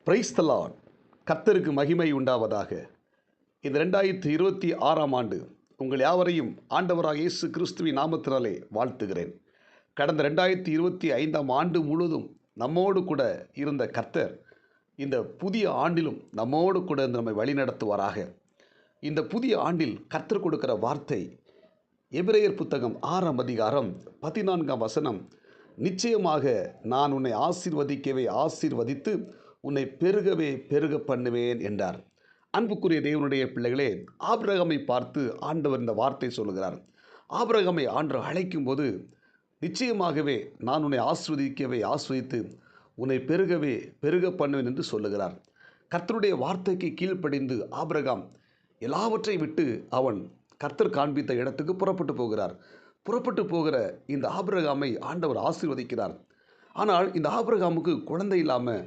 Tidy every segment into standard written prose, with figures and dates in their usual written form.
Praise the Lord. கர்த்தருக்கு மகிமை உண்டாவதாக. இந்த 2026ஆம் ஆண்டு உங்கள் யாவரையும் ஆண்டவராக இயேசு கிறிஸ்துவின் நாமத்தினாலே வாழ்த்துகிறேன். கடந்த 2025ஆம் ஆண்டு முழுவதும் நம்மோடு கூட இருந்த கர்த்தர் இந்த புதிய ஆண்டிலும் நம்மோடு கூட இருந்து நம்மை வழிநடத்துவாராக. இந்த புதிய ஆண்டில் கர்த்தர் கொடுக்கிற வார்த்தை எபிரேயர் புத்தகம் 6ஆம் அதிகாரம் 14ஆம் வசனம், நிச்சயமாக நான் உன்னை ஆசீர்வதிக்கவே ஆசீர்வதித்து உன்னை பெருகவே பெருக பண்ணுவேன் என்றார். அன்புக்குரிய தேவனுடைய பிள்ளைகளே, ஆபிரகாமை பார்த்து ஆண்டவர் இந்த வார்த்தை சொல்லுகிறார். ஆபிரகாமை ஆண்டவர் அழைக்கும் போது நிச்சயமாகவே நான் உன்னை ஆசீர்வதிக்கவே ஆசீர்வதித்து உன்னை பெருகவே பெருக பண்ணுவேன் என்று சொல்லுகிறார். கர்த்தருடைய வார்த்தைக்கு கீழ்ப்படிந்து ஆபிரகாம் எல்லாவற்றையும் விட்டு அவன் கர்த்தர் காண்பித்த இடத்துக்கு புறப்பட்டு போகிறார். புறப்பட்டு போகிற இந்த ஆபிரகாமை ஆண்டவர் ஆசீர்வதிக்கிறார். ஆனால் இந்த ஆபிரகாமுக்கு குழந்தை இல்லாமல்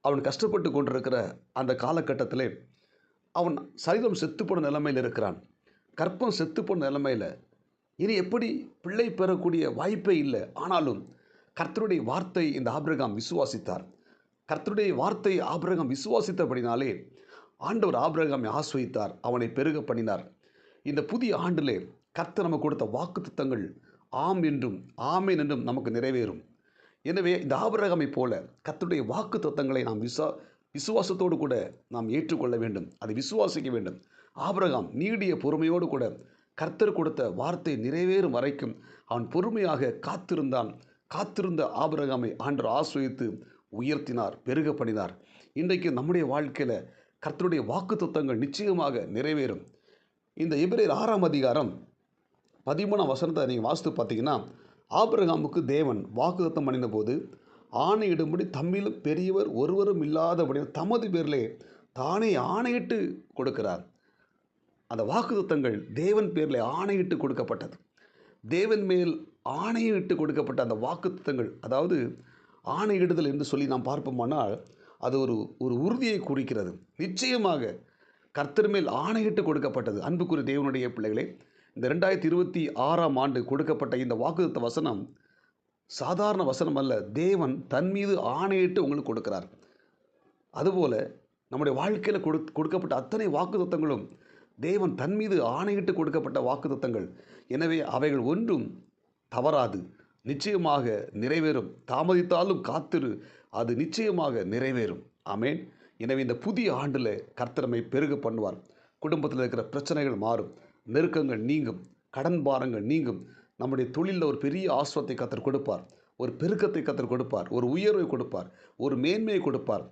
அவன் கஷ்டப்பட்டு கொண்டிருக்கிற அந்த காலகட்டத்திலே அவன் சரீரம் செத்துப்போன நிலைமையில் இருக்கிறான். கற்பம் செத்துப்போன நிலைமையில் இனி எப்படி பிள்ளை பெறக்கூடிய வாய்ப்பே இல்லை. ஆனாலும் கர்த்தருடைய வார்த்தை இந்த ஆபிரகாம் விசுவாசித்தார். கர்த்தருடைய வார்த்தை ஆபிரகாம் விசுவாசித்தபடினாலே ஆண்டவர் ஆபிரகாமை ஆசீர்வதித்தார், அவனை பெருக பண்ணினார். இந்த புதிய ஆண்டிலே கர்த்தர் நமக்கு கொடுத்த வாக்குத்தத்தங்கள் ஆம் என்றும் ஆமேன் என்றும் நமக்கு நிறைவேறும். எனவே இந்த ஆபிரகாமை போல கர்த்தருடைய வாக்கு தத்தங்களை நாம் விசுவாசத்தோடு கூட நாம் ஏற்றுக்கொள்ள வேண்டும், அதை விசுவாசிக்க வேண்டும். ஆபிரகாம் நீடிய பொறுமையோடு கூட கர்த்தர் கொடுத்த வார்த்தை நிறைவேறும் வரைக்கும் அவன் பொறுமையாக காத்திருந்தான். காத்திருந்த ஆபிரகாமை ஆண்டவர் ஆசீர்வதித்து உயர்த்தினார், பெருக பண்ணினார். இன்றைக்கு நம்முடைய வாழ்க்கையில் கர்த்தருடைய வாக்கு தத்தங்கள் நிச்சயமாக நிறைவேறும். இந்த எபிரேயர் 6ஆம் அதிகாரம் 13ஆம் வசனத்தை நீங்கள் வாசித்து பார்த்தீங்கன்னா, ஆபிரகாமுக்கு தேவன் வாக்குத்தத்தம் பண்ணின போது ஆணையிடும்படி தம்மிலும் பெரியவர் ஒருவரும் இல்லாதபடி தமது பேரிலே தானே ஆணையிட்டு கொடுக்கிறார். அந்த வாக்குத்தத்தங்கள் தேவன் பேரில் ஆணையிட்டு கொடுக்கப்பட்டது. தேவன் மேல் ஆணையிட்டு கொடுக்கப்பட்ட அந்த வாக்குத்தத்தங்கள், அதாவது ஆணையிடுதல் என்று சொல்லி நாம் பார்ப்போமானால் அது ஒரு உறுதியை குறிக்கிறது. நிச்சயமாக கர்த்தர் மேல் ஆணையிட்டு கொடுக்கப்பட்டது. அன்புக்குரிய தேவனுடைய பிள்ளைகளே, இந்த 2026ஆம் ஆண்டு கொடுக்கப்பட்ட இந்த வாக்குத்தத்த வசனம் சாதாரண வசனம் அல்ல. தேவன் தன் மீது ஆணையிட்டு உங்களுக்கு கொடுக்கிறார். அதுபோல் நம்முடைய வாழ்க்கையில் கொடுக்கப்பட்ட அத்தனை வாக்குத்தத்தங்களும் தேவன் தன் மீது ஆணையிட்டு கொடுக்கப்பட்ட வாக்குத்தத்தங்கள். எனவே அவைகள் ஒன்றும் தவறாது, நிச்சயமாக நிறைவேறும். தாமதித்தாலும் காத்திரு, அது நிச்சயமாக நிறைவேறும். ஆமேன். எனவே இந்த புதிய ஆண்டில் கர்த்தர் நம்மை பெருக பண்ணுவார். குடும்பத்தில் இருக்கிற பிரச்சனைகள் மாறும், நெருக்கங்கள் நீங்கும், கடன் பாரங்கள் நீங்கும். நம்முடைய தொழிலில் ஒரு பெரிய ஆஸ்வத்தை கர்த்தர் கொடுப்பார், ஒரு பெருக்கத்தை கர்த்தர் கொடுப்பார், ஒரு உயர்வை கொடுப்பார், ஒரு மேன்மையை கொடுப்பார்.